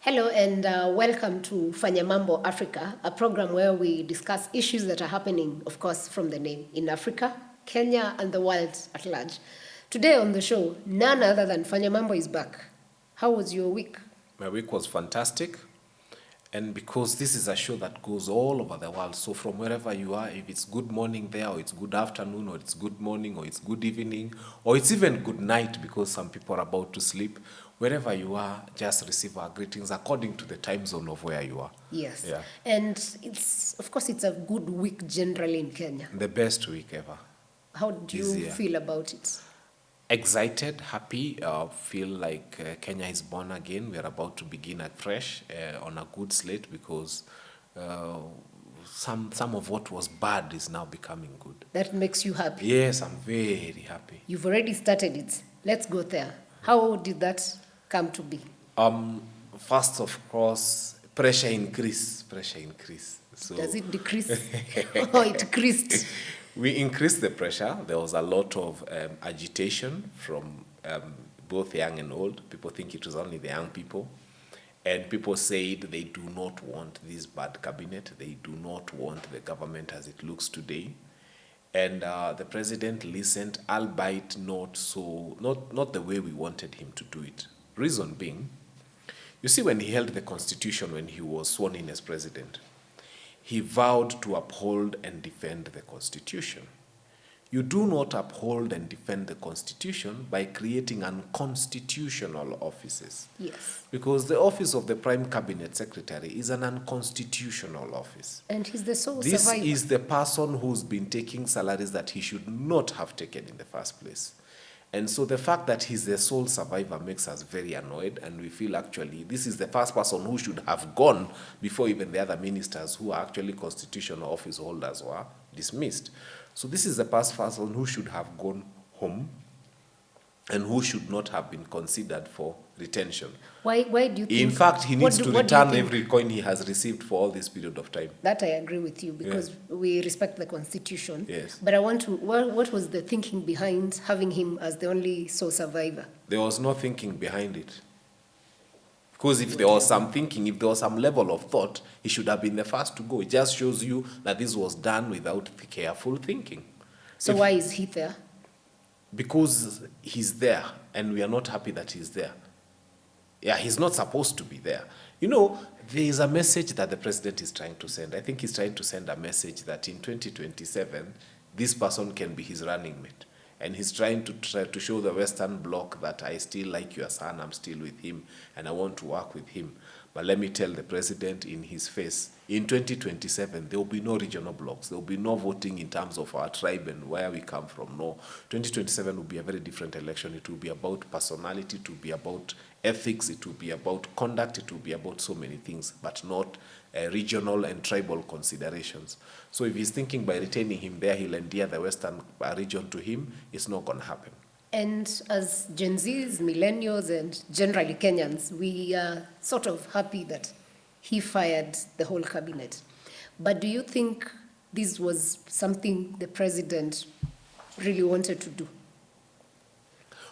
Hello and welcome to Fanya Mambo Africa, a program where we discuss issues that are happening, of course, from the name, in Africa, Kenya, and the world at large. Today on the show, none other than Fanya Mambo is back. How was your week? My week was fantastic. And because this is a show that goes all over the world, so from wherever you are, if it's good morning there, or it's good afternoon, or it's good morning, or it's good evening, or it's even good night because some people are about to sleep, wherever you are, just receive our greetings according to the time zone of where you are. Yes. Yeah. And of course, it's a good week generally in Kenya. The best week ever. How do you feel about it? Excited, happy, feel like Kenya is born again. We are about to begin afresh on a good slate because some of what was bad is now becoming good. That makes you happy? Yes, I'm very happy. You've already started it. Let's go there. How did that come to be? First, of course, pressure increase. So does it decrease? Oh, it increased. We increased the pressure. There was a lot of agitation from both young and old. People think it was only the young people. And people said they do not want this bad cabinet. They do not want the government as it looks today. And the president listened, albeit not the way we wanted him to do it. Reason being, you see, when he held the constitution, when he was sworn in as president, he vowed to uphold and defend the Constitution. You do not uphold and defend the Constitution by creating unconstitutional offices. Yes. Because the office of the Prime Cabinet Secretary is an unconstitutional office. And he's the sole survivor. This is the person who's been taking salaries that he should not have taken in the first place. And so the fact that he's the sole survivor makes us very annoyed, and we feel actually this is the first person who should have gone before even the other ministers who are actually constitutional office holders were dismissed. So this is the first person who should have gone home and who should not have been considered for retention. Why do you think? In fact, he needs to return every coin he has received for all this period of time. That I agree with you because we respect the Constitution. Yes. But I want to, what was the thinking behind having him as the only sole survivor? There was no thinking behind it. Because if there was some thinking, if there was some level of thought, he should have been the first to go. It just shows you that this was done without careful thinking. So why is he there? Because he's there, and we are not happy that he's there. Yeah, he's not supposed to be there. You know, there is a message that the president is trying to send. I think he's trying to send a message that in 2027, this person can be his running mate. And he's trying to show the Western Bloc that I still like your son, I'm still with him, and I want to work with him. But let me tell the president in his face, in 2027, there will be no regional blocks. There will be no voting in terms of our tribe and where we come from. No, 2027 will be a very different election. It will be about personality, it will be about ethics, it will be about conduct, it will be about so many things, but not regional and tribal considerations. So if he's thinking by retaining him there, he'll endear the Western region to him, it's not going to happen. And as Gen Zs, millennials, and generally Kenyans, we are sort of happy that he fired the whole cabinet. But do you think this was something the president really wanted to do?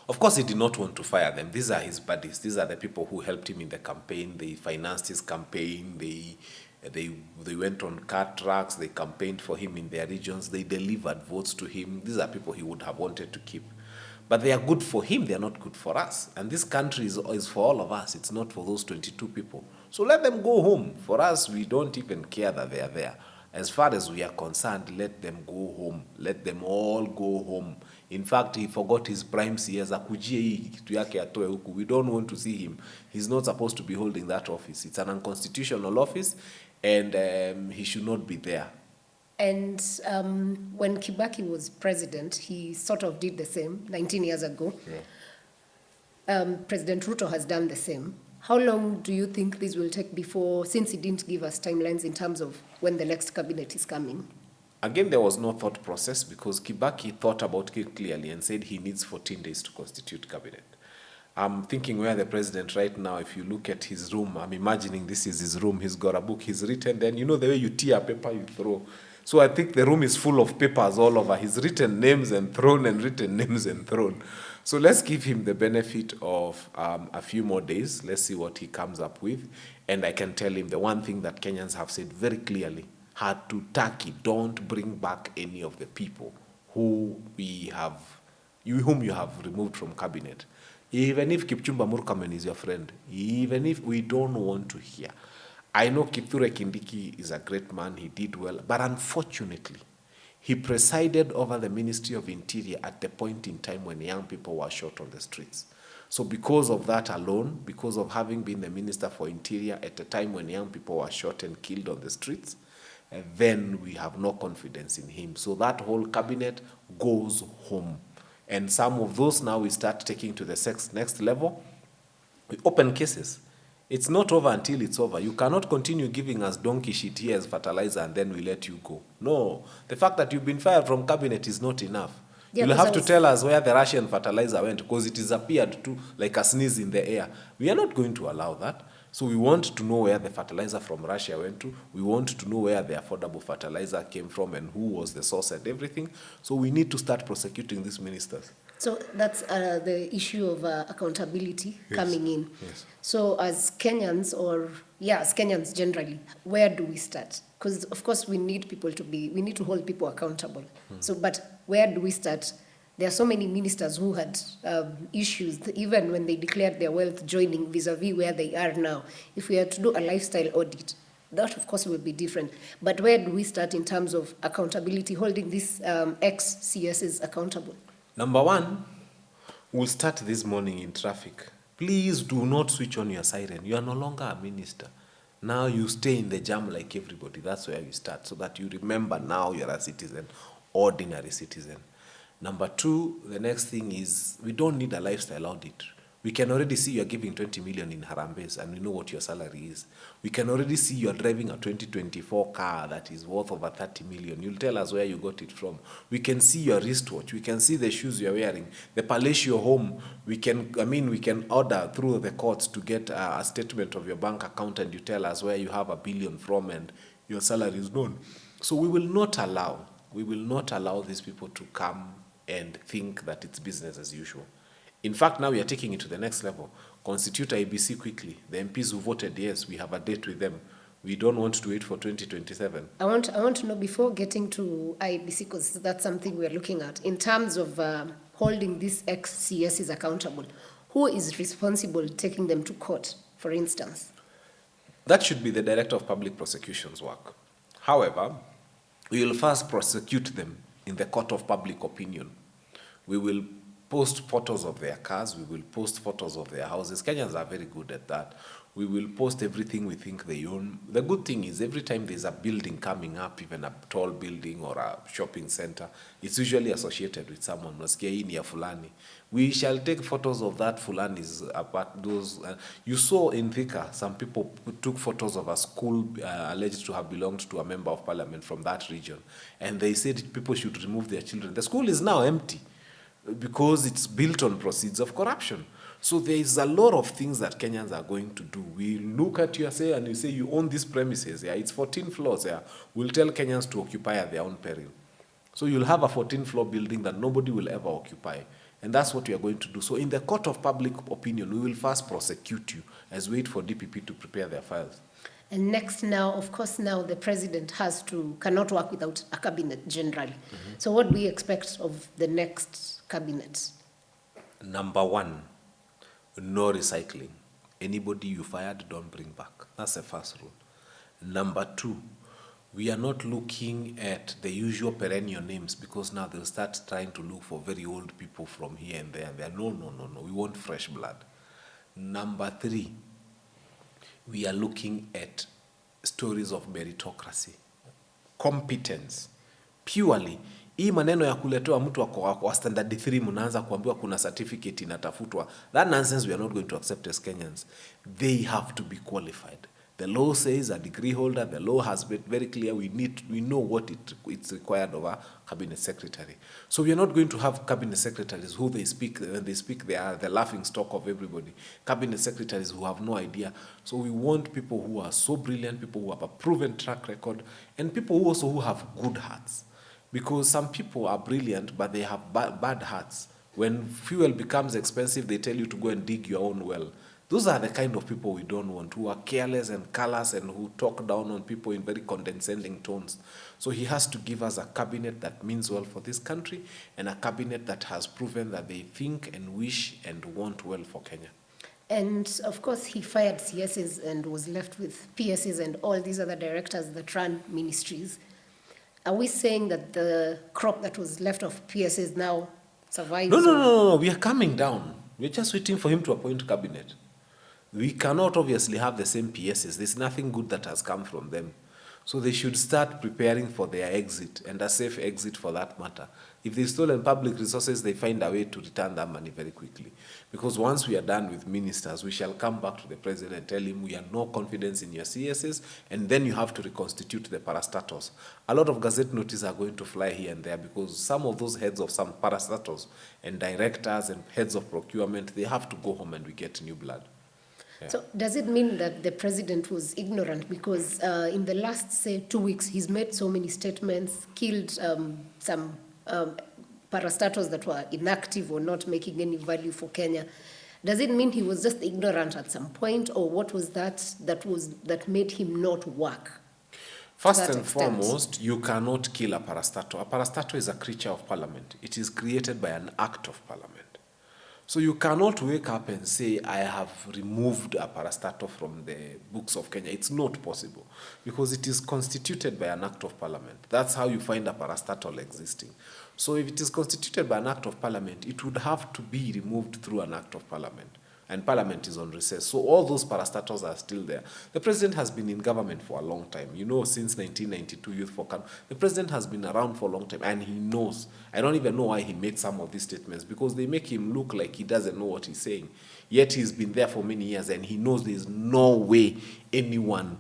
Of course, he did not want to fire them. These are his buddies. These are the people who helped him in the campaign. They financed his campaign. They went on car tracks. They campaigned for him in their regions. They delivered votes to him. These are people he would have wanted to keep. But they are good for him. They are not good for us. And this country is for all of us. It's not for those 22 people. So let them go home. For us, we don't even care that they are there. As far as we are concerned, let them go home. Let them all go home. In fact, he forgot his prime CS. We don't want to see him. He's not supposed to be holding that office. It's an unconstitutional office, and he should not be there. And when Kibaki was president, he sort of did the same 19 years ago. Yeah. President Ruto has done the same. How long do you think this will take before, since he didn't give us timelines in terms of when the next cabinet is coming? Again, there was no thought process because Kibaki thought about it clearly and said he needs 14 days to constitute cabinet. I'm thinking where the president right now, if you look at his room, I'm imagining this is his room. He's got a book, he's written, then you know the way you tear paper, you throw. So I think the room is full of papers all over. He's written names and thrown and written names and thrown. So let's give him the benefit of a few more days. Let's see what he comes up with. And I can tell him the one thing that Kenyans have said very clearly, hard to tacky, don't bring back any of the people whom you have removed from cabinet. Even if Kipchumba Murkomen is your friend, even if we don't want to hear. I know Kithure Kindiki is a great man, he did well, but unfortunately, he presided over the Ministry of Interior at the point in time when young people were shot on the streets. So because of that alone, because of having been the Minister for Interior at a time when young people were shot and killed on the streets, then we have no confidence in him. So that whole cabinet goes home. And some of those now we start taking to the next level. We open cases. It's not over until it's over. You cannot continue giving us donkey shit here as fertilizer and then we let you go. No. The fact that you've been fired from cabinet is not enough. Yeah, you'll have to tell us where the Russian fertilizer went because it disappeared too, like a sneeze in the air. We are not going to allow that. So we want to know where the fertilizer from Russia went to. We want to know where the affordable fertilizer came from and who was the source and everything. So we need to start prosecuting these ministers. So that's the issue of accountability coming in. Yes. So as Kenyans, as Kenyans generally, where do we start? Because of course we need to hold people accountable. So, but where do we start? There are so many ministers who had issues, even when they declared their wealth joining vis-a-vis where they are now. If we had to do a lifestyle audit, that of course will be different. But where do we start in terms of accountability, holding these ex-CSs accountable? Number one, we'll start this morning in traffic. Please do not switch on your siren. You are no longer a minister. Now you stay in the jam like everybody. That's where you start, so that you remember now you're a citizen, ordinary citizen. Number two, the next thing is we don't need a lifestyle audit. We can already see you're giving 20 million in Harambes and we know what your salary is. We can already see you're driving a 2024 car that is worth over 30 million. You'll tell us where you got it from. We can see your wristwatch. We can see the shoes you're wearing. The palatial home, we can order through the courts to get a statement of your bank account and you tell us where you have $1 billion from and your salary is known. So we will not allow these people to come and think that it's business as usual. In fact, now we are taking it to the next level. Constitute IBC quickly. The MPs who voted yes, we have a date with them. We don't want to wait for 2027. I want to know, before getting to IBC, because that's something we're looking at, in terms of holding these ex-CSs accountable, who is responsible taking them to court, for instance? That should be the Director of Public Prosecution's work. However, we will first prosecute them in the court of public opinion. We will post photos of their cars, we will post photos of their houses. Kenyans are very good at that. We will post everything we think they own. The good thing is every time there's a building coming up, even a tall building or a shopping center, it's usually associated with someone. Fulani. We shall take photos of that Fulani's apart. Those you saw in Thika, some people took photos of a school alleged to have belonged to a member of parliament from that region, and they said people should remove their children. The school is now empty because it's built on proceeds of corruption. So there is a lot of things that Kenyans are going to do. We look at you and you say you own these premises. Yeah, it's 14 floors. Yeah, we'll tell Kenyans to occupy at their own peril. So you'll have a 14-floor building that nobody will ever occupy. And that's what we are going to do. So in the court of public opinion, we will first prosecute you as we wait for DPP to prepare their files. And next now, of course, now the president cannot work without a cabinet generally. Mm-hmm. So what do we expect of the next cabinet? Number one, no recycling. Anybody you fired, don't bring back. That's the first rule. Number two, we are not looking at the usual perennial names because now they'll start trying to look for very old people from here and there. No. We want fresh blood. Number three, we are looking at stories of meritocracy, competence, purely. Hii maneno ya kuletewa mtu wa standard 3 mnaanza kuambiwa kuna certificate inatafutwa. That nonsense we are not going to accept as Kenyans. They have to be qualified. The law says a degree holder. The law has been very clear. We know what it's required of a cabinet secretary. So we are not going to have cabinet secretaries who when they speak, they are the laughing stock of everybody. Cabinet secretaries who have no idea. So we want people who are so brilliant, people who have a proven track record, and people who have good hearts. Because some people are brilliant, but they have bad hearts. When fuel becomes expensive, they tell you to go and dig your own well. Those are the kind of people we don't want, who are careless and callous and who talk down on people in very condescending tones. So he has to give us a cabinet that means well for this country, and a cabinet that has proven that they think and wish and want well for Kenya. And of course, he fired CSs and was left with PSs and all these other directors that run ministries. Are we saying that the crop that was left of PSs now survives? No. We are coming down. We're just waiting for him to appoint cabinet. We cannot obviously have the same PSs. There's nothing good that has come from them. So they should start preparing for their exit, and a safe exit for that matter. If they've stolen public resources, they find a way to return that money very quickly. Because once we are done with ministers, we shall come back to the president and tell him we have no confidence in your CSs, and then you have to reconstitute the parastatals. A lot of gazette notices are going to fly here and there because some of those heads of some parastatals and directors and heads of procurement, they have to go home and we get new blood. Yeah. So does it mean that the president was ignorant? Because in the last, say, 2 weeks, he's made so many statements, killed some parastatals that were inactive or not making any value for Kenya. Does it mean he was just ignorant at some point, or what was that made him not work? First and foremost, you cannot kill a parastatal. A parastatal is a creature of parliament. It is created by an act of parliament. So you cannot wake up and say, I have removed a parastatal from the books of Kenya. It's not possible because it is constituted by an act of parliament. That's how you find a parastatal existing. So if it is constituted by an act of parliament, it would have to be removed through an act of parliament. And parliament is on recess. So all those parastatals are still there. The president has been in government for a long time. You know, since 1992 Youth for Can. The president has been around for a long time, and he knows. I don't even know why he makes some of these statements, because they make him look like he doesn't know what he's saying. Yet he's been there for many years, and he knows there's no way anyone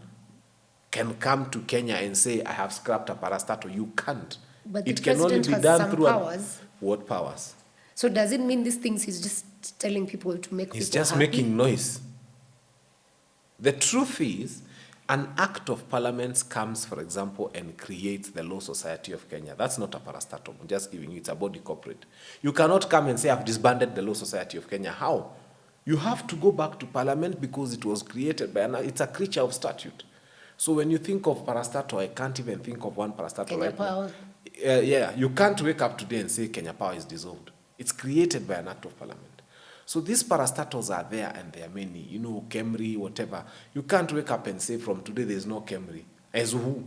can come to Kenya and say, I have scrapped a parastatal. You can't. But it can only be done through powers. What powers? So does it mean these things he's just telling people to make He's people just happy? making noise. The truth is, an act of parliament comes, for example, and creates the Law Society of Kenya. That's not a parastatal. I'm just giving you, it's a body corporate. You cannot come and say, I've disbanded the Law Society of Kenya. How? You have to go back to parliament because it was created by it's a creature of statute. So when you think of parastatal, I can't even think of one parastatal Kenya right Power. now. Yeah, you can't wake up today and say Kenya Power is dissolved. It's created by an act of parliament. So these parastatals are there, and there are many, you know, Kemri, whatever. You can't wake up and say from today there's no Kemri. As who?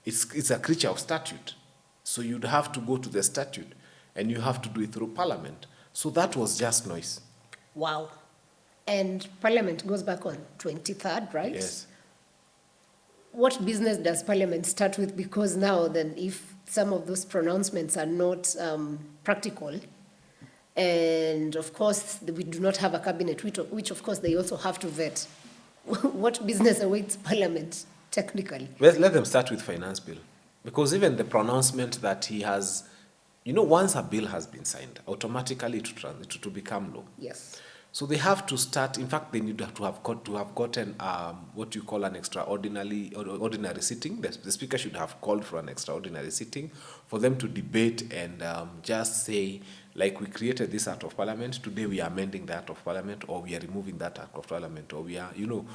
It's a creature of statute. So you'd have to go to the statute, and you have to do it through parliament. So that was just noise. Wow. And parliament goes back on 23rd, right? Yes. What business does parliament start with? Because now then, if some of those pronouncements are not practical, and of course we do not have a cabinet, which of course they also have to vet, what business awaits parliament technically? Let them start with finance bill. Because even the pronouncement that he has, you know, once a bill has been signed, automatically it will become law. Yes. So they have to start. In fact, they need to have gotten what you call an ordinary sitting. The speaker should have called for an extraordinary sitting for them to debate and just say, like, we created this Act of Parliament. Today we are amending the Act of Parliament, or we are removing that Act of Parliament, or we are, you know.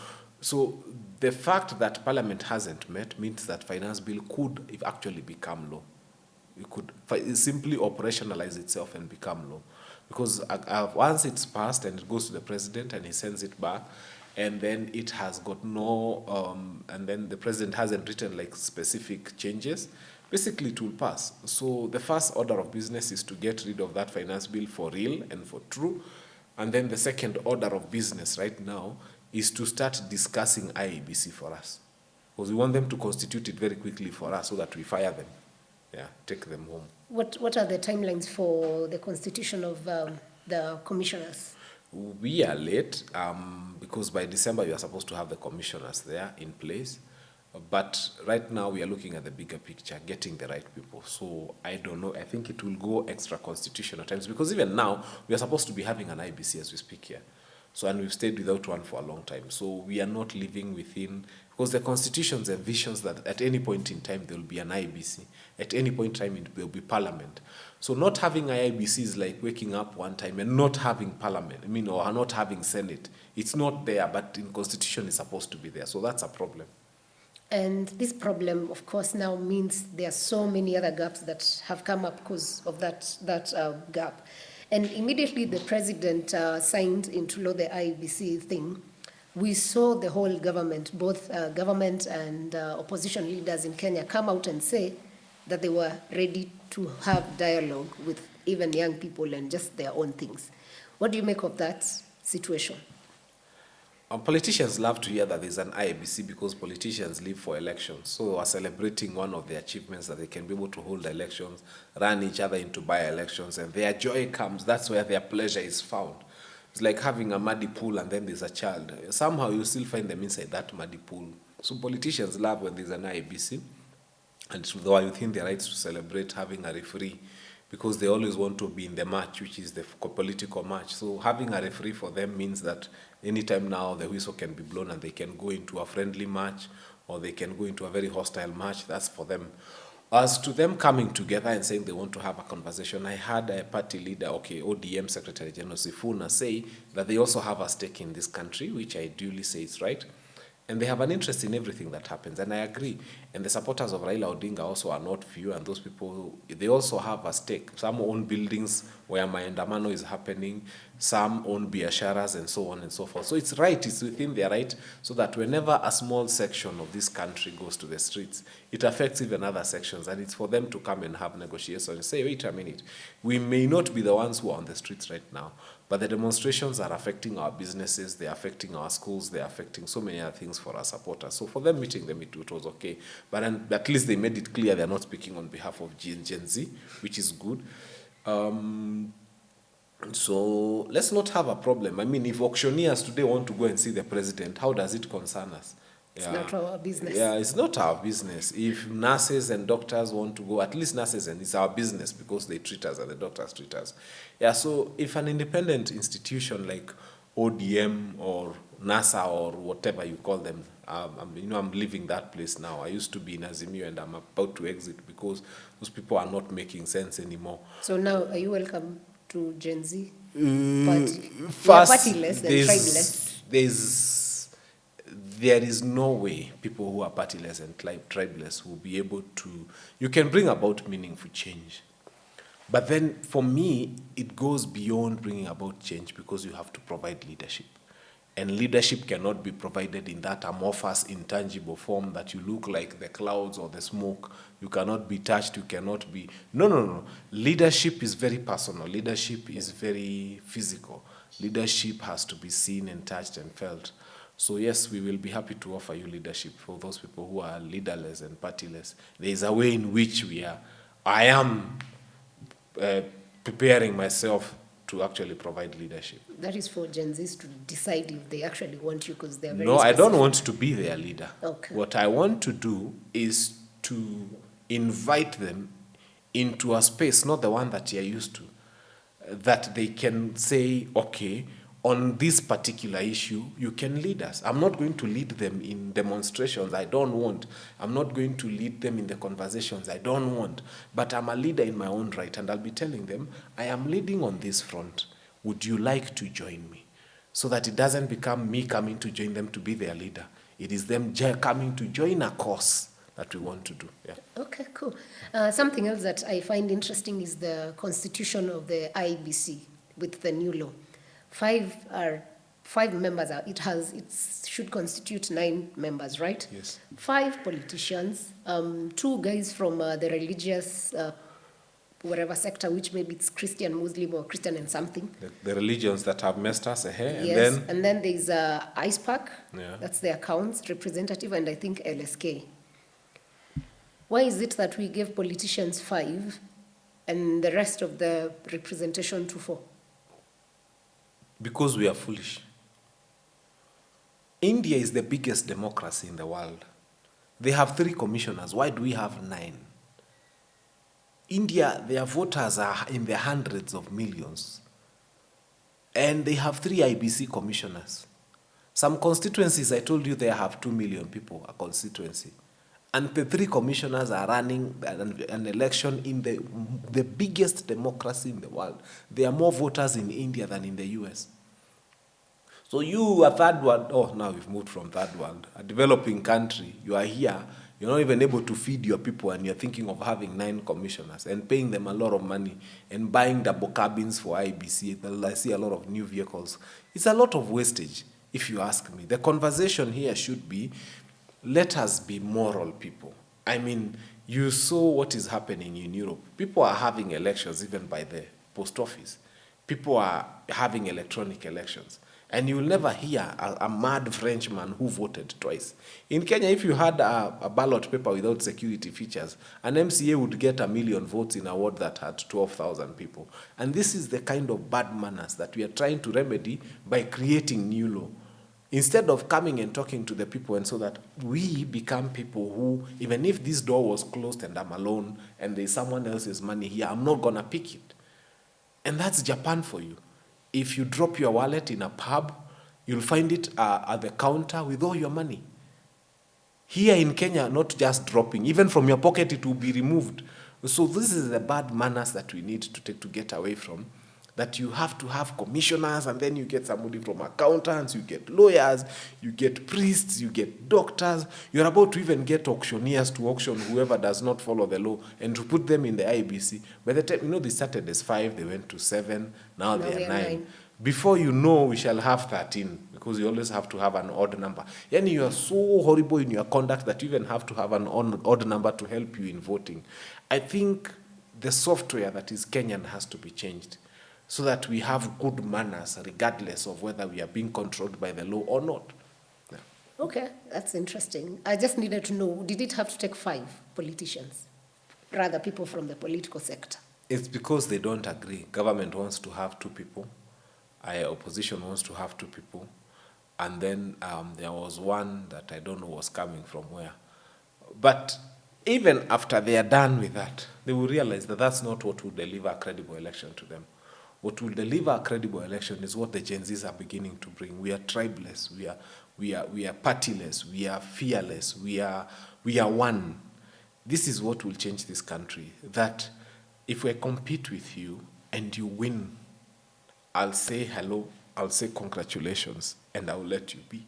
So the fact that Parliament hasn't met means that finance bill could actually become law. It could simply operationalize itself and become law. Because once it's passed and it goes to the president and he sends it back, and then it has got no, and then the president hasn't written like specific changes, basically it will pass. So the first order of business is to get rid of that finance bill for real and for true. And then the second order of business right now is to start discussing IEBC for us. Because we want them to constitute it very quickly for us so that we fire them. Yeah, take them home. What are the timelines for the constitution of the commissioners? We are late because by December we are supposed to have the commissioners there in place. But right now we are looking at the bigger picture, getting the right people. So I don't know. I think it will go extra constitutional times because even now we are supposed to be having an IBC as we speak here. So, and we've stayed without one for a long time. So we are not living within Because the constitution envisions that at any point in time there will be an IEBC. At any point in time there will be parliament. So not having IEBC is like waking up one time and not having parliament, or not having Senate. It's not there, but in constitution it's supposed to be there. So that's a problem. And this problem, of course, now means there are so many other gaps that have come up because of that gap. And immediately the president signed into law the IEBC thing. We saw the whole government, both government and opposition leaders in Kenya, come out and say that they were ready to have dialogue with even young people and just their own things. What do you make of that situation? Politicians love to hear that there's an IEBC because politicians live for elections. So are celebrating one of their achievements that they can be able to hold elections, run each other into by-elections, and their joy comes. That's where their pleasure is found. It's like having a muddy pool and then there's a child. Somehow you still find them inside that muddy pool. So politicians love when there's an IEBC, and so they within their rights to celebrate having a referee, because they always want to be in the match, which is the political match. So having a referee for them means that anytime now the whistle can be blown and they can go into a friendly match or they can go into a very hostile match. That's for them. As to them coming together and saying they want to have a conversation, I had a party leader, ODM Secretary General Sifuna, say that they also have a stake in this country, which I duly say is right. And they have an interest in everything that happens, and I agree. And the supporters of Raila Odinga also are not few, and those people, they also have a stake. Some own buildings where Maandamano is happening, some own biasharas, and so on and so forth. So it's right, it's within their right, so that whenever a small section of this country goes to the streets, it affects even other sections, and it's for them to come and have negotiations and say, wait a minute, we may not be the ones who are on the streets right now, but the demonstrations are affecting our businesses, they're affecting our schools, they're affecting so many other things for our supporters. So for them meeting them, it was okay. But at least they made it clear they're not speaking on behalf of Gen Z, which is good. So let's not have a problem. If auctioneers today want to go and see the president, how does it concern us? It's not our business. Yeah, it's not our business. If nurses and doctors want to go, at least nurses, and it's our business because they treat us and the doctors treat us. Yeah, so if an independent institution like ODM or NASA or whatever you call them, I'm leaving that place now. I used to be in Azimio and I'm about to exit because those people are not making sense anymore. So now, are you welcome to Gen Z? Party? First, partyless and tribeless. There is no way people who are partyless and tribeless will be able to, you can bring about meaningful change. But then for me, it goes beyond bringing about change because you have to provide leadership. And leadership cannot be provided in that amorphous, intangible form that you look like the clouds or the smoke. You cannot be touched, you cannot be... No. Leadership is very personal. Leadership is very physical. Leadership has to be seen and touched and felt. So yes, we will be happy to offer you leadership for those people who are leaderless and partyless. There is a way in which I am preparing myself to actually provide leadership. That is for Gen Zs to decide if they actually want you because they're very No, specific. I don't want to be their leader. Okay. What I want to do is to invite them into a space, not the one that you're used to, that they can say, okay, on this particular issue, you can lead us. I'm not going to lead them in demonstrations I don't want. I'm not going to lead them in the conversations I don't want. But I'm a leader in my own right, and I'll be telling them, I am leading on this front. Would you like to join me? So that it doesn't become me coming to join them to be their leader. It is them coming to join a cause that we want to do. Yeah. Okay, cool. Something else that I find interesting is the constitution of the IEBC with the new law. Five members. It should constitute 9 members, right? Yes. 5 politicians, 2 guys from the religious, whatever sector, which maybe it's Christian, Muslim, or Christian and something. The religions that have messed us ahead. Yes, and then there's ISPAC, Yeah. that's the accounts representative, and I think LSK. Why is it that we give politicians 5 and the rest of the representation to 4? Because we are foolish. India is the biggest democracy in the world. They have 3 commissioners. Why do we have 9? India, their voters are in the hundreds of millions. And they have 3 IBC commissioners. Some constituencies, I told you, they have 2 million people, a constituency. And the 3 commissioners are running an election in the biggest democracy in the world. There are more voters in India than in the US. So you, a third world, now we've moved from third world, a developing country, you are here, you're not even able to feed your people, and you're thinking of having 9 commissioners and paying them a lot of money and buying double cabins for IBC. I see a lot of new vehicles. It's a lot of wastage, if you ask me. The conversation here should be, let us be moral people. I mean, you saw what is happening in Europe. People are having elections even by the post office. People are having electronic elections. And you will never hear a mad Frenchman who voted twice. In Kenya, if you had a ballot paper without security features, an MCA would get 1 million votes in a ward that had 12,000 people. And this is the kind of bad manners that we are trying to remedy by creating new law. Instead of coming and talking to the people, and so that we become people who, even if this door was closed and I'm alone and there's someone else's money here, I'm not going to pick it. And that's Japan for you. If you drop your wallet in a pub, you'll find it at the counter with all your money. Here in Kenya, not just dropping, even from your pocket it will be removed. So this is the bad manners that we need to take to get away from. That you have to have commissioners, and then you get somebody from accountants, you get lawyers, you get priests, you get doctors. You're about to even get auctioneers to auction whoever does not follow the law and to put them in the IBC. By the time, they started as 5, they went to 7, now they are 9. Before you know, we shall have 13, because you always have to have an odd number. Yani you are so horrible in your conduct that you even have to have an odd number to help you in voting. I think the software that is Kenyan has to be changed, so that we have good manners regardless of whether we are being controlled by the law or not. Yeah. Okay, that's interesting. I just needed to know, did it have to take 5 politicians, rather people from the political sector? It's because they don't agree. Government wants to have 2 people. Opposition wants to have 2 people. And then there was one that I don't know was coming from where. But even after they are done with that, they will realize that that's not what will deliver a credible election to them. What will deliver a credible election is what the Gen Zs are beginning to bring. We are tribeless, we are partyless, we are fearless, we are one. This is what will change this country. That if I compete with you and you win, I'll say hello, I'll say congratulations, and I'll let you be.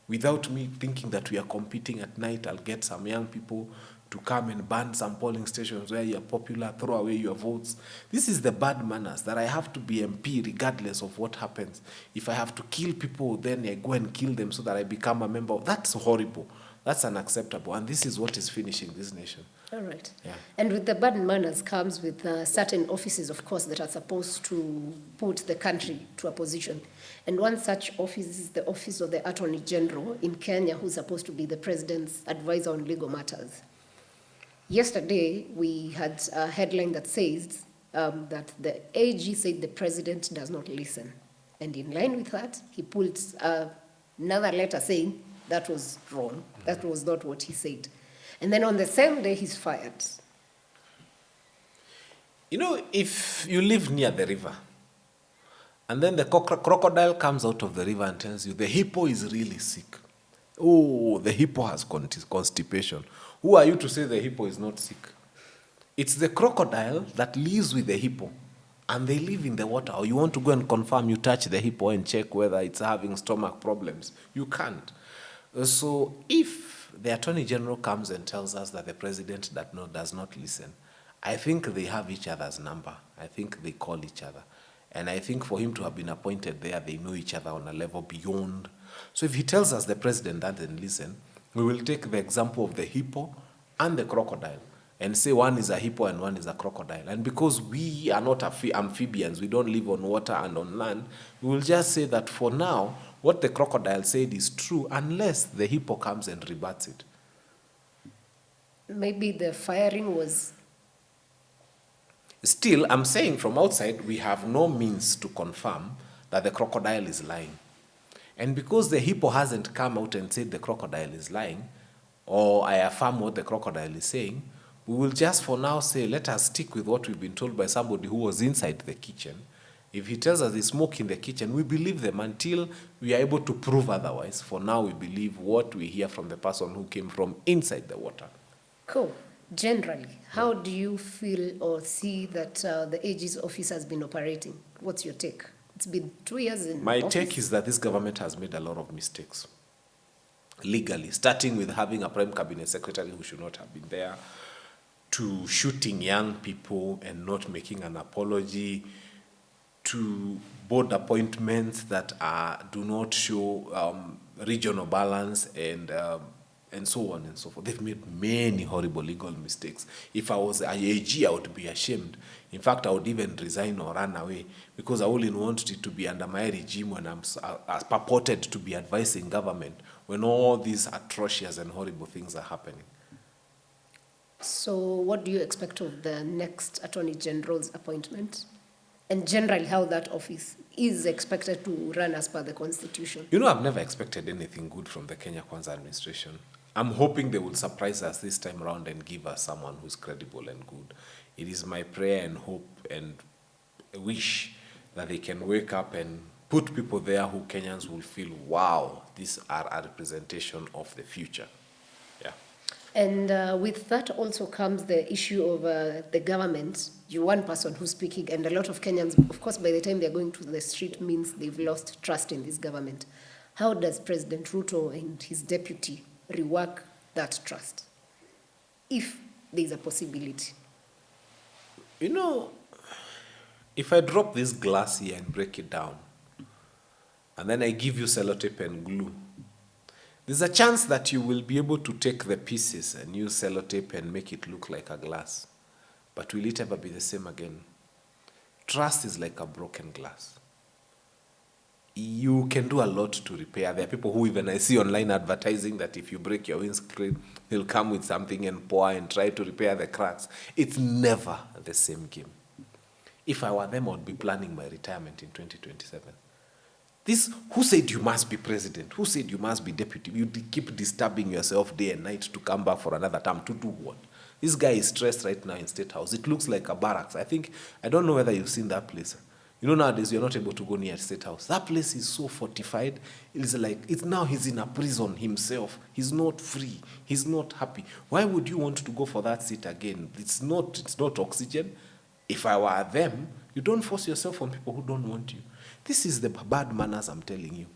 Without me thinking that we are competing at night, I'll get some young people to come and ban some polling stations where you're popular, throw away your votes. This is the bad manners, that I have to be MP regardless of what happens. If I have to kill people, then I go and kill them so that I become a member. That's horrible. That's unacceptable. And this is what is finishing this nation. All right. Yeah. And with the bad manners comes with certain offices, of course, that are supposed to put the country to a position. And one such office is the Office of the Attorney General in Kenya, who's supposed to be the president's advisor on legal matters. Yesterday, we had a headline that says that the AG said the president does not listen. And in line with that, he pulled another letter saying that was wrong. That was not what he said. And then on the same day, he's fired. If you live near the river, and then the crocodile comes out of the river and tells you the hippo is really sick. Oh, the hippo has constipation. Who are you to say the hippo is not sick? It's the crocodile that lives with the hippo, and they live in the water. Or you want to go and confirm, you touch the hippo and check whether it's having stomach problems. You can't. So if the Attorney General comes and tells us that the president does not listen, I think they have each other's number. I think they call each other. And I think for him to have been appointed there, they know each other on a level beyond. So if he tells us the president doesn't listen, we will take the example of the hippo and the crocodile and say one is a hippo and one is a crocodile. And because we are not amphibians, we don't live on water and on land, we will just say that for now, what the crocodile said is true unless the hippo comes and rebuts it. Maybe the firing was... Still, I'm saying from outside, we have no means to confirm that the crocodile is lying. And because the hippo hasn't come out and said the crocodile is lying, or I affirm what the crocodile is saying, we will just for now say, let us stick with what we've been told by somebody who was inside the kitchen. If he tells us there's smoke in the kitchen, we believe them until we are able to prove otherwise. For now, we believe what we hear from the person who came from inside the water. Cool. Generally, how do you feel or see that the AG's office has been operating? What's your take? It's been 2 years in My office. take is that this government has made a lot of mistakes. Legally, starting with having a prime cabinet secretary who should not have been there, to shooting young people and not making an apology, to board appointments that do not show regional balance, and so on and so forth. They've made many horrible legal mistakes. If I was an AG, I would be ashamed. In fact, I would even resign or run away, because I wouldn't want it to be under my regime when I'm purported to be advising government when all these atrocious and horrible things are happening. So what do you expect of the next Attorney General's appointment? And generally how that office is expected to run as per the Constitution? You know, I've never expected anything good from the Kenya Kwanza administration. I'm hoping they will surprise us this time around and give us someone who's credible and good. It is my prayer and hope and wish that they can wake up and put people there who Kenyans will feel, wow, these are a representation of the future. Yeah. And with that also comes the issue of the government. You're one person who's speaking, and a lot of Kenyans, of course, by the time they're going to the street, means they've lost trust in this government. How does President Ruto and his deputy rework that trust, if there's a possibility? You know, if I drop this glass here and break it down, and then I give you sellotape and glue, there's a chance that you will be able to take the pieces and use sellotape and make it look like a glass. But will it ever be the same again? Trust is like a broken glass. You can do a lot to repair. There are people who even I see online advertising that if you break your windscreen, they'll come with something and pour and try to repair the cracks. It's never the same game. If I were them, I would be planning my retirement in 2027. Who said you must be president? Who said you must be deputy? You keep disturbing yourself day and night to come back for another term. To do what? This guy is stressed right now in State House. It looks like a barracks. I don't know whether you've seen that place. You know, nowadays you're not able to go near State House. That place is so fortified. Now he's in a prison himself. He's not free. He's not happy. Why would you want to go for that seat again? It's not oxygen. If I were them, you don't force yourself on people who don't want you. This is the bad manners I'm telling you.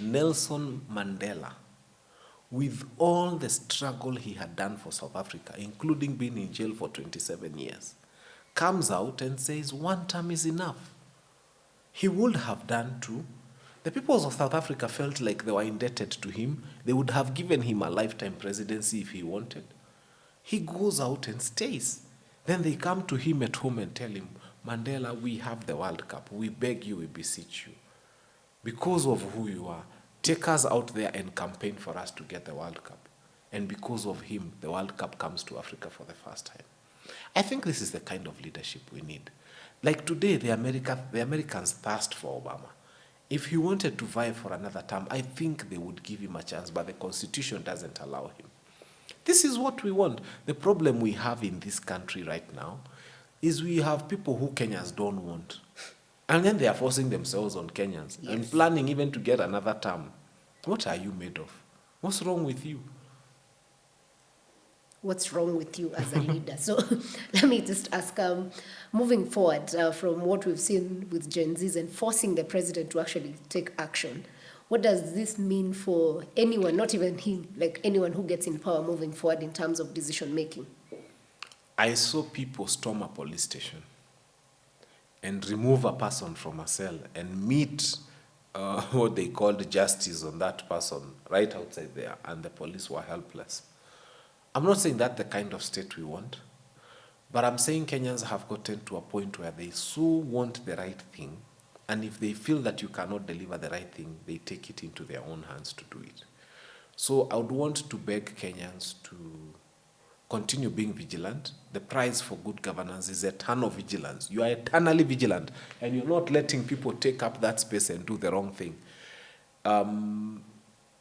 Nelson Mandela, with all the struggle he had done for South Africa, including being in jail for 27 years, comes out and says one term is enough. He would have done too. The people of South Africa felt like they were indebted to him. They would have given him a lifetime presidency if he wanted. He goes out and stays. Then they come to him at home and tell him, Mandela, we have the World Cup. We beg you, we beseech you. Because of who you are, take us out there and campaign for us to get the World Cup. And because of him, the World Cup comes to Africa for the first time. I think this is the kind of leadership we need. Like today, the Americans thirst for Obama. If he wanted to vie for another term, I think they would give him a chance, but the Constitution doesn't allow him. This is what we want. The problem we have in this country right now is we have people who Kenyans don't want. And then they are forcing themselves on Kenyans and planning even to get another term. What are you made of? What's wrong with you? What's wrong with you as a leader? So let me just ask, moving forward from what we've seen with Gen Zs and forcing the president to actually take action, what does this mean for anyone, not even him, like anyone who gets in power moving forward in terms of decision making? I saw people storm a police station and remove a person from a cell and meet what they called justice on that person right outside there, and the police were helpless. I'm not saying that's the kind of state we want, but I'm saying Kenyans have gotten to a point where they so want the right thing, and if they feel that you cannot deliver the right thing, they take it into their own hands to do it. So I would want to beg Kenyans to continue being vigilant. The prize for good governance is eternal vigilance. You are eternally vigilant, and you're not letting people take up that space and do the wrong thing.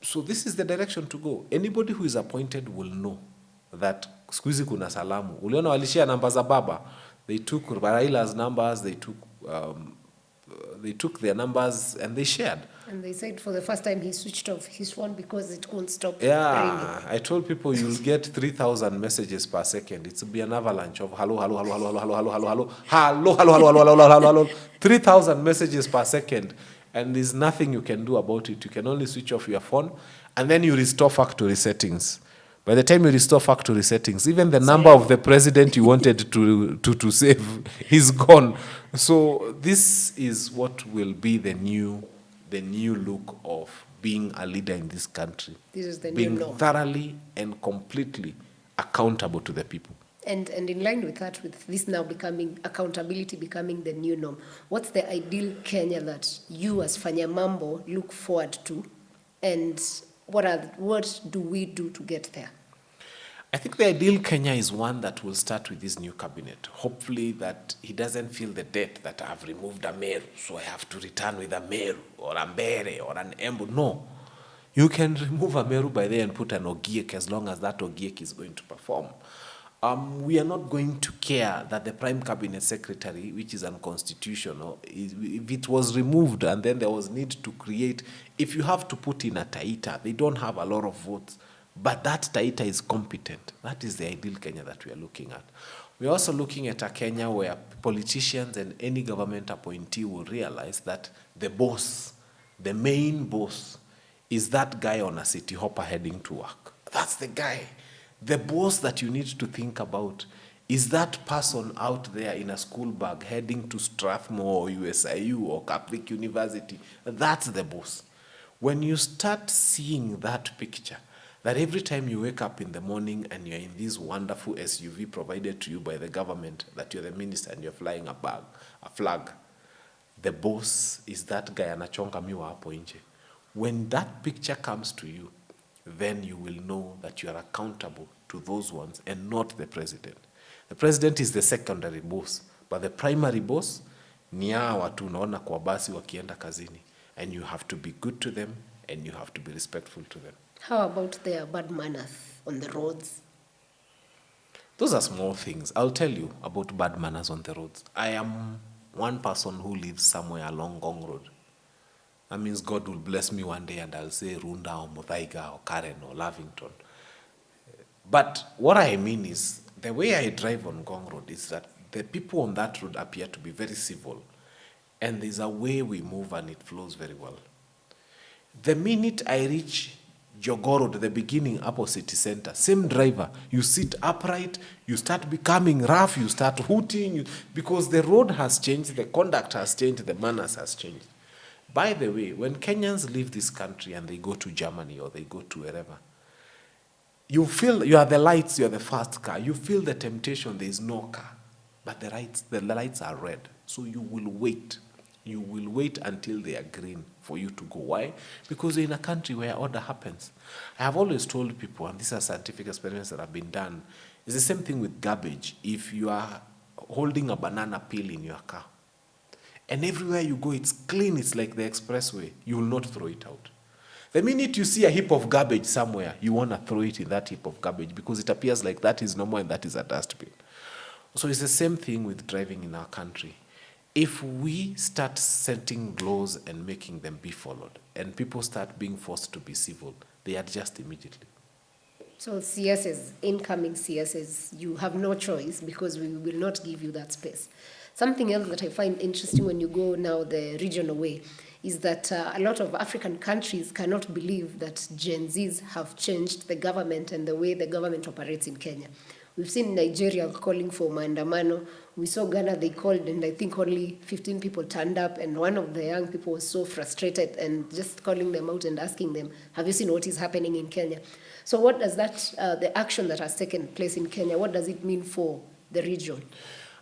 So this is the direction to go. Anybody who is appointed will know that siku hizi kuna salamu. Uliona walishia namba za baba. They took Raila's numbers, they took they took their numbers and they shared. And they said for the first time he switched off his phone because it won't stop ringing. Yeah, I told people you'll get 3,000 messages per second. It will be an avalanche of hello, hello, hello, hello, hello, hello, hello, hello, hello, hello, hello, hello, hello, hello, hello, 3,000 messages per second, and there's nothing you can do about it. You can only switch off your phone, and then you restore factory settings. By the time you restore factory settings, even the number of the president you wanted to save is gone. So this is what will be the new look of being a leader in this country. This is the being new norm. Thoroughly and completely accountable to the people. And in line with that, with this now becoming accountability becoming the new norm, what's the ideal Kenya that you as Fanya Mambo look forward to, and what do we do to get there? I think the ideal Kenya is one that will start with this new cabinet. Hopefully that he doesn't feel the debt that I've removed a Meru, so I have to return with a Meru or a Mbere or an Embu. No. You can remove a Meru by there and put an Ogiek as long as that Ogiek is going to perform. We are not going to care that the Prime Cabinet Secretary, which is unconstitutional, if it was removed and then there was need to create, if you have to put in a Taita, they don't have a lot of votes, but that Taita is competent. That is the ideal Kenya that we are looking at. We are also looking at a Kenya where politicians and any government appointee will realize that the boss, the main boss, is that guy on a city hopper heading to work. That's the guy. The boss that you need to think about is that person out there in a school bag heading to Strathmore or USIU or Catholic University. That's the boss. When you start seeing that picture, that every time you wake up in the morning and you're in this wonderful SUV provided to you by the government, that you're the minister and you're flying a flag, the boss is that guy anachonga miwa hapo nje. When that picture comes to you, then you will know that you are accountable to those ones and not the president. The president is the secondary boss, but the primary boss ni hawa watu unaona kwa basi wakienda kazini, and you have to be good to them and you have to be respectful to them. How about their bad manners on the roads? Those are small things. I'll tell you about bad manners on the roads. I am one person who lives somewhere along Ngong Road. That means God will bless me one day and I'll say Runda or Muthaiga or Karen or Lavington. But what I mean is, the way I drive on Ngong Road is that the people on that road appear to be very civil. And there's a way we move and it flows very well. The minute I reach Jogoo Road, the beginning up of city center, same driver, you sit upright, you start becoming rough, you start hooting, because the road has changed, the conduct has changed, the manners has changed. By the way, when Kenyans leave this country and they go to Germany or they go to wherever, you feel you are the lights, you are the fast car, you feel the temptation, there is no car, but the lights are red, so you will wait. You will wait until they are green for you to go. Why? Because you're in a country where order happens. I have always told people, and these are scientific experiments that have been done, it's the same thing with garbage. If you are holding a banana peel in your car, and everywhere you go it's clean, it's like the expressway, you will not throw it out. The minute you see a heap of garbage somewhere, you want to throw it in that heap of garbage because it appears like that is normal and that is a dustbin. So it's the same thing with driving in our country. If we start setting laws and making them be followed, and people start being forced to be civil, they adjust immediately. So CSs, incoming CSs, you have no choice because we will not give you that space. Something else that I find interesting when you go now the regional way is that a lot of African countries cannot believe that Gen Zs have changed the government and the way the government operates in Kenya. We've seen Nigeria calling for maandamano. We saw Ghana, they called, and I think only 15 people turned up, and one of the young people was so frustrated and just calling them out and asking them, have you seen what is happening in Kenya? So what does that, the action that has taken place in Kenya, what does it mean for the region?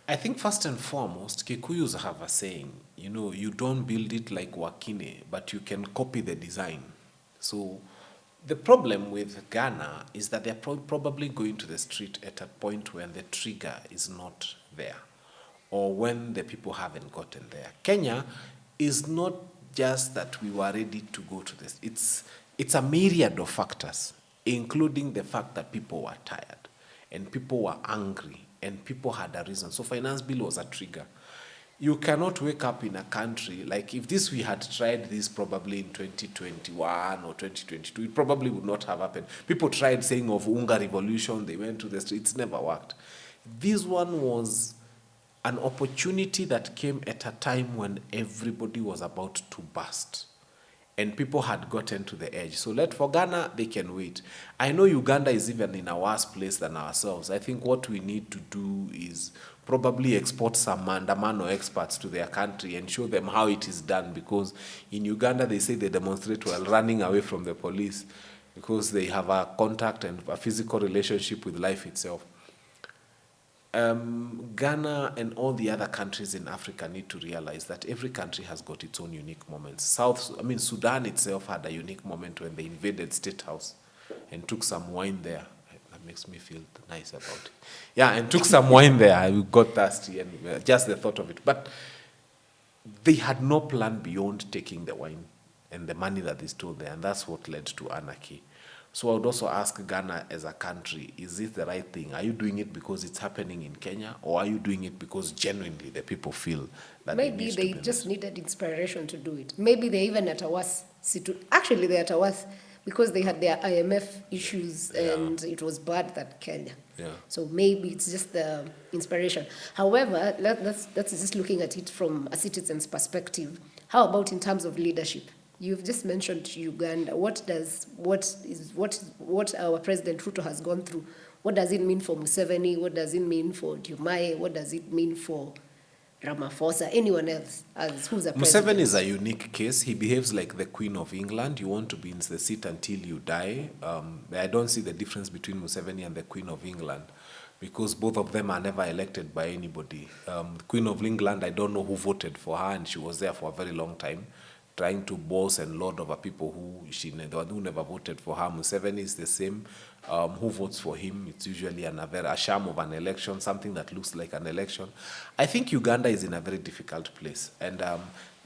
I think first and foremost, Kikuyus have a saying, you don't build it like Wakine, but you can copy the design. So the problem with Ghana is that they're probably going to the street at a point when the trigger is not there or when the people haven't gotten there. Kenya is not just that we were ready to go to this. It's a myriad of factors, including the fact that people were tired and people were angry and people had a reason. So finance bill was a trigger. You cannot wake up in a country, like if this we had tried this probably in 2021 or 2022, it probably would not have happened. People tried saying of Unga revolution, they went to the streets, never worked. This one was an opportunity that came at a time when everybody was about to burst and people had gotten to the edge. So for Ghana, they can wait. I know Uganda is even in a worse place than ourselves. I think what we need to do is probably export some Mandamano experts to their country and show them how it is done, because in Uganda, they say they demonstrate while running away from the police because they have a contact and a physical relationship with life itself. Ghana and all the other countries in Africa need to realize that every country has got its own unique moments. Sudan itself had a unique moment when they invaded State House and took some wine there. That makes me feel nice about it. Yeah, and took some wine there. I got thirsty and just the thought of it. But they had no plan beyond taking the wine and the money that they stole there, and that's what led to anarchy. So I would also ask Ghana as a country, is it the right thing? Are you doing it because it's happening in Kenya, or are you doing it because genuinely the people feel that maybe they just needed inspiration to do it? Maybe they're even at a worse situation. Actually, they're at a worse because they had their IMF issues and it was bad than Kenya. Yeah. So maybe it's just the inspiration. However, that's just looking at it from a citizen's perspective. How about in terms of leadership? You've just mentioned Uganda. What our President Ruto has gone through, what does it mean for Museveni? What does it mean for Dumaye? What does it mean for Ramaphosa? Anyone else who's a president? Museveni is a unique case. He behaves like the Queen of England. You want to be in the seat until you die. I don't see the difference between Museveni and the Queen of England, because both of them are never elected by anybody. The Queen of England, I don't know who voted for her, and she was there for a very long time, trying to boss and lord over people who never voted for her. Museveni is the same. Who votes for him? It's usually a sham of an election, something that looks like an election. I think Uganda is in a very difficult place, and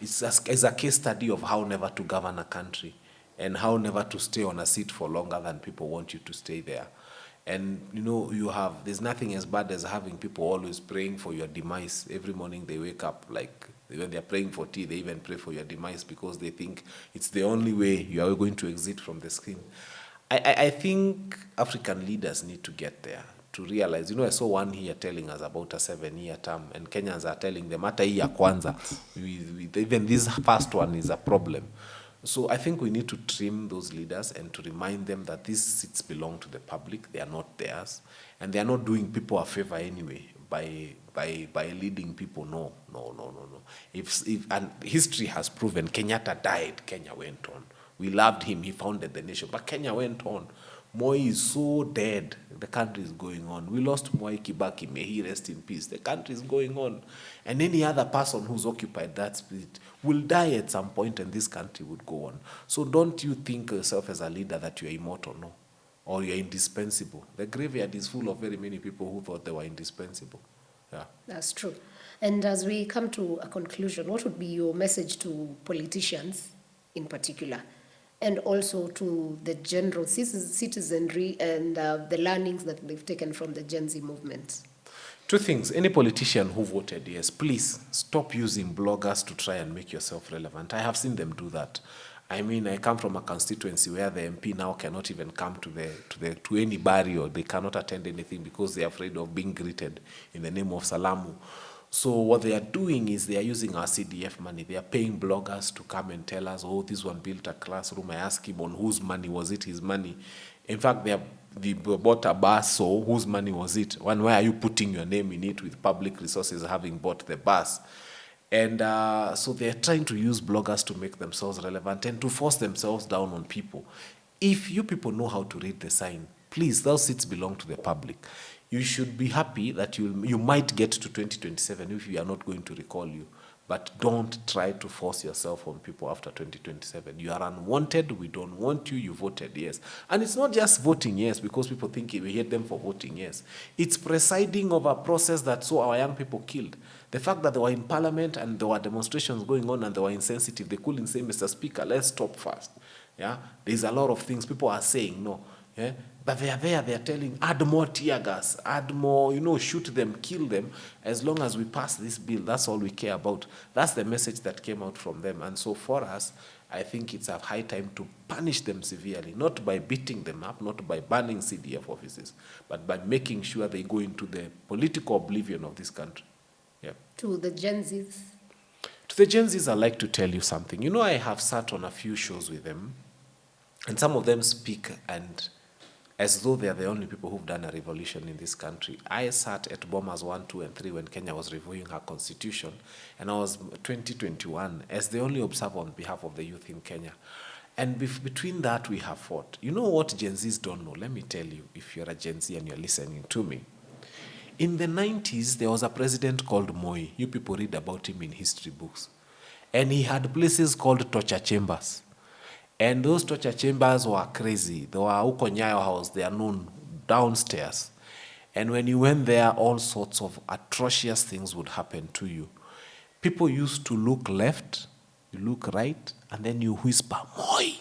it's a case study of how never to govern a country and how never to stay on a seat for longer than people want you to stay there. And there's nothing as bad as having people always praying for your demise. Every morning they wake up, like when they're praying for tea, they even pray for your demise because they think it's the only way you are going to exit from the scheme. I think African leaders need to get there to realize, I saw one here telling us about a 7-year term, and Kenyans are telling them, hata hii ya kwanza, even this first one is a problem. So I think we need to trim those leaders and to remind them that these seats belong to the public. They are not theirs, and they are not doing people a favor anyway by leading people. No. And history has proven Kenyatta died, Kenya went on. We loved him, he founded the nation, but Kenya went on. Moi is so dead, the country is going on. We lost Mwai Kibaki, may he rest in peace. The country is going on. And any other person who's occupied that spirit will die at some point, and this country would go on. So don't you think yourself as a leader that you're immortal, no? Or you're indispensable. The graveyard is full of very many people who thought they were indispensable. Yeah. That's true. And as we come to a conclusion, what would be your message to politicians in particular, and also to the general citizenry and the learnings that they've taken from the Gen Z movement? Two things. Any politician who voted yes, please stop using bloggers to try and make yourself relevant. I have seen them do that. I come from a constituency where the MP now cannot even come to any burial. They cannot attend anything because they are afraid of being greeted in the name of Salamu. So what they are doing is they are using our CDF money. They are paying bloggers to come and tell us, oh, this one built a classroom. I ask him on whose money was it, his money. In fact, they bought a bus, so whose money was it? Why are you putting your name in it with public resources having bought the bus? And so they're trying to use bloggers to make themselves relevant and to force themselves down on people. If you people know how to read the sign, please, those seats belong to the public. You should be happy that you might get to 2027 if we are not going to recall you. But don't try to force yourself on people after 2027. You are unwanted. We don't want you. You voted yes. And it's not just voting yes because people think we hate them for voting yes. It's presiding over a process that saw our young people killed. The fact that they were in parliament and there were demonstrations going on and they were insensitive, they couldn't say, Mr. Speaker, let's stop first. Yeah, there's a lot of things people are saying no. Yeah, But they are telling, add more tear gas, add more, shoot them, kill them. As long as we pass this bill, that's all we care about. That's the message that came out from them. And so for us, I think it's a high time to punish them severely, not by beating them up, not by banning CDF offices, but by making sure they go into the political oblivion of this country. Yeah. To the Gen Zs. To the Gen Zs, I'd like to tell you something. I have sat on a few shows with them, and some of them speak and as though they are the only people who've done a revolution in this country. I sat at Bombers 1, 2, and 3 when Kenya was reviewing her constitution, and I was 2021 as the only observer on behalf of the youth in Kenya. And between that, we have fought. You know what Gen Zs don't know? Let me tell you, if you're a Gen Z and you're listening to me. In the 90s, there was a president called Moi. You people read about him in history books. And he had places called torture chambers. And those torture chambers were crazy. They were Uko Nyayo House, they are known downstairs. And when you went there, all sorts of atrocious things would happen to you. People used to look left, you look right, and then you whisper, Moi.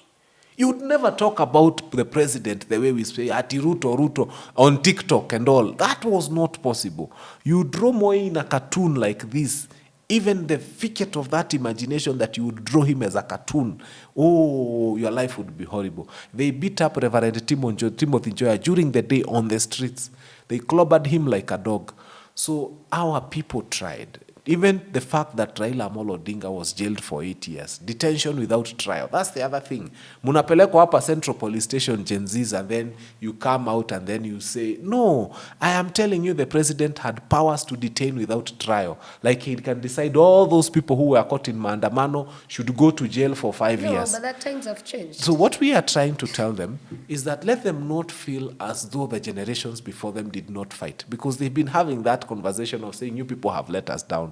You would never talk about the president the way we say, Ati Ruto, on TikTok and all. That was not possible. You draw Moi in a cartoon like this. Even the figure of that imagination that you would draw him as a cartoon, your life would be horrible. They beat up Reverend Timothy Njoya during the day on the streets. They clobbered him like a dog. So our people tried. Even the fact that Raila Amolo Odinga was jailed for 8 years, detention without trial, that's the other thing. Munapeleko hapa Central Police Station, Gen Zs, and then you come out and then you say, no, I am telling you the president had powers to detain without trial. Like he can decide all those people who were caught in maandamano should go to jail for 5 years. No, but that times have changed. So what we are trying to tell them is that let them not feel as though the generations before them did not fight, because they've been having that conversation of saying you people have let us down.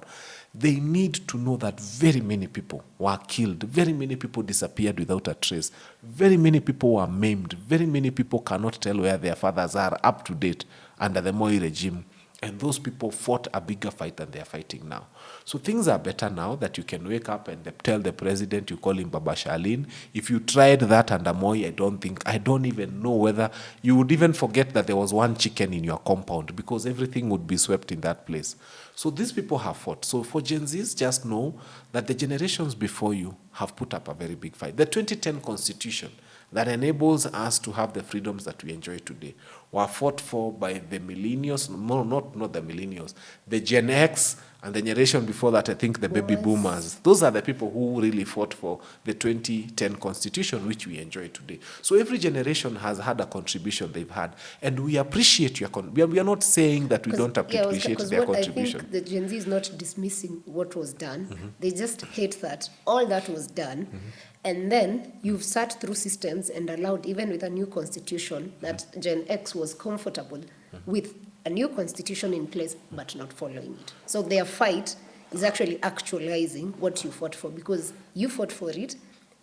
They need to know that very many people were killed. Very many people disappeared without a trace. Very many people were maimed. Very many people cannot tell where their fathers are up to date under the Moi regime. And those people fought a bigger fight than they are fighting now. So things are better now that you can wake up and tell the president, you call him Baba Shalin. If you tried that under Moi, I don't even know whether you would even forget that there was one chicken in your compound, because everything would be swept in that place. So these people have fought. So for Gen Zs, just know that the generations before you have put up a very big fight. The 2010 Constitution that enables us to have the freedoms that we enjoy today were fought for by the millennials, not the millennials, the Gen X, and the generation before that, I think the baby boomers. Those are the people who really fought for the 2010 Constitution, which we enjoy today. So every generation has had a contribution they've had, and we appreciate your we are not saying that we don't appreciate their contribution. I think the Gen Z is not dismissing what was done. Mm-hmm. They just hate that all that was done. Mm-hmm. And then you've sat through systems and allowed, even with a new constitution, that Gen X was comfortable with a new constitution in place, but not following it. So their fight is actually actualizing what you fought for, because you fought for it,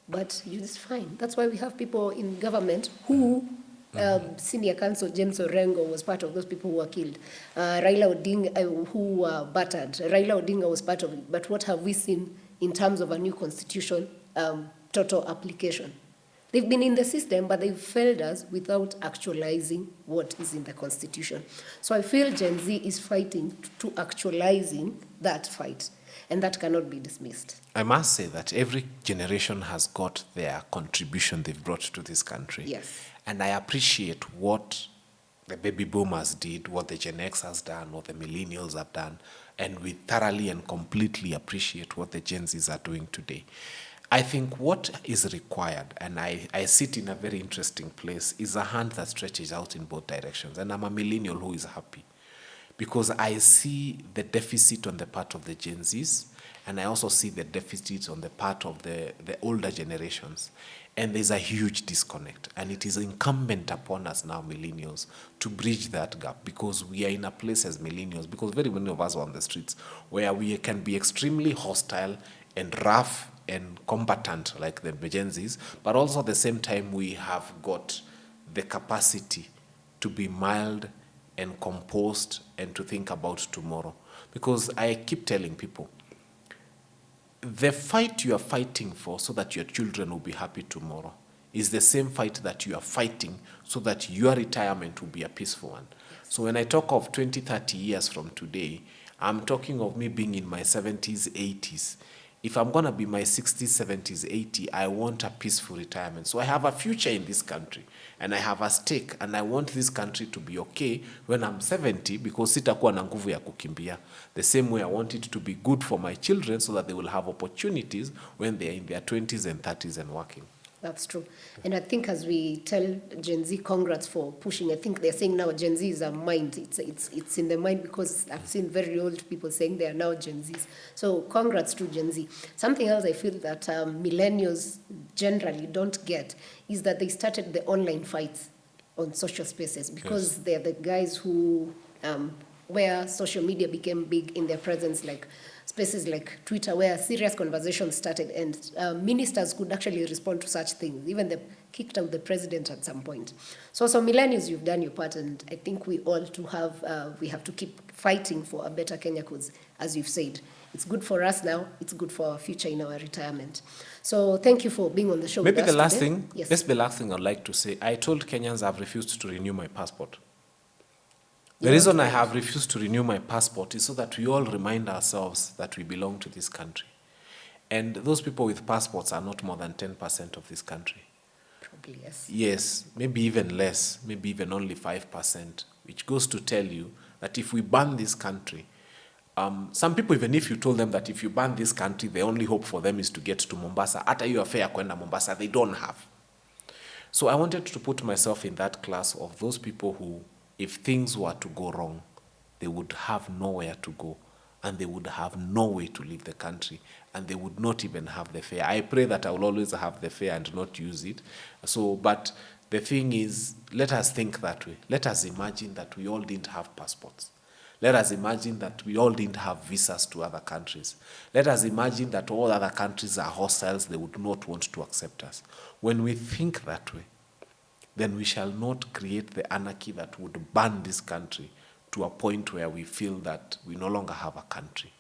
but it's fine. That's why we have people in government who, senior counsel James Orengo was part of those people who were killed. Raila Odinga, who were battered. Raila Odinga was part of it. But what have we seen in terms of a new constitution? Total application. They've been in the system, but they've failed us without actualizing what is in the Constitution. So I feel Gen Z is fighting to actualizing that fight, and that cannot be dismissed. I must say that every generation has got their contribution they've brought to this country. Yes. And I appreciate what the baby boomers did, what the Gen X has done, what the millennials have done, and we thoroughly and completely appreciate what the Gen Zs are doing today. I think what is required, and I sit in a very interesting place, is a hand that stretches out in both directions. And I'm a millennial who is happy, because I see the deficit on the part of the Gen Zs, and I also see the deficit on the part of the older generations. And there's a huge disconnect. And it is incumbent upon us now, millennials, to bridge that gap, because we are in a place as millennials, because very many of us are on the streets, where we can be extremely hostile and rough and combatant like the Gen Zs, but also at the same time we have got the capacity to be mild and composed and to think about tomorrow. Because I keep telling people, the fight you are fighting for so that your children will be happy tomorrow is the same fight that you are fighting so that your retirement will be a peaceful one. So when I talk of 20, 30 years from today, I'm talking of me being in my 70s, 80s. If I'm going to be my 60s, 70s, 80s, I want a peaceful retirement. So I have a future in this country, and I have a stake, and I want this country to be okay when I'm 70, because sitakuwa na nguvu ya kukimbia. The same way I want it to be good for my children so that they will have opportunities when they are in their 20s and 30s and working. That's true. And I think as we tell Gen Z, congrats for pushing. I think they're saying now Gen Z is a mind. It's in the mind, because I've seen very old people saying they are now Gen Zs. So congrats to Gen Z. Something else I feel that millennials generally don't get is that they started the online fights on social spaces, because yes, they're the guys who, where social media became big in their presence, like spaces like Twitter, where serious conversations started, and ministers could actually respond to such things. Even they kicked out the president at some point. So millennials, you've done your part, and I think we all we have to keep fighting for a better Kenya, because, as you've said, it's good for us now, it's good for our future in our retirement. So thank you for being on the show. Maybe with us the last today. thing, Yes. that's the last thing I'd like to say. I told Kenyans I've refused to renew my passport. The reason I have refused to renew my passport is so that we all remind ourselves that we belong to this country. And those people with passports are not more than 10% of this country. Probably, yes. Yes, maybe even less, maybe even only 5%, which goes to tell you that if we ban this country, some people, even if you told them that if you ban this country, the only hope for them is to get to Mombasa, hata hiyo affair kwenda Mombasa, they don't have. So I wanted to put myself in that class of those people who, if things were to go wrong, they would have nowhere to go, and they would have no way to leave the country, and they would not even have the fare. I pray that I will always have the fare and not use it. So, but the thing is, let us think that way. Let us imagine that we all didn't have passports. Let us imagine that we all didn't have visas to other countries. Let us imagine that all other countries are hostiles, they would not want to accept us. When we think that way, then we shall not create the anarchy that would burn this country to a point where we feel that we no longer have a country.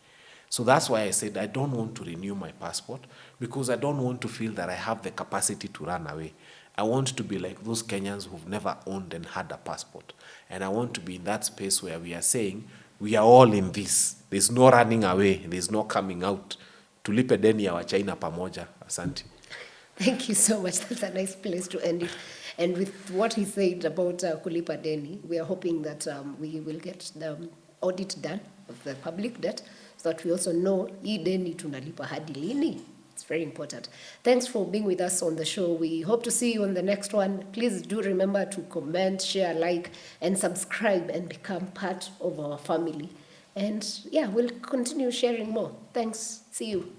So that's why I said I don't want to renew my passport, because I don't want to feel that I have the capacity to run away. I want to be like those Kenyans who've never owned and had a passport. And I want to be in that space where we are saying, we are all in this. There's no running away. There's no coming out. Tulipe deni ya wa China pamoja. Asante. Thank you so much. That's a nice place to end it. And with what he said about kulipa deni, we are hoping that we will get the audit done of the public debt, so that we also know hii deni tunalipa hadi lini. It's very important. Thanks for being with us on the show. We hope to see you on the next one. Please do remember to comment, share, like, and subscribe, and become part of our family. And yeah, we'll continue sharing more. Thanks. See you.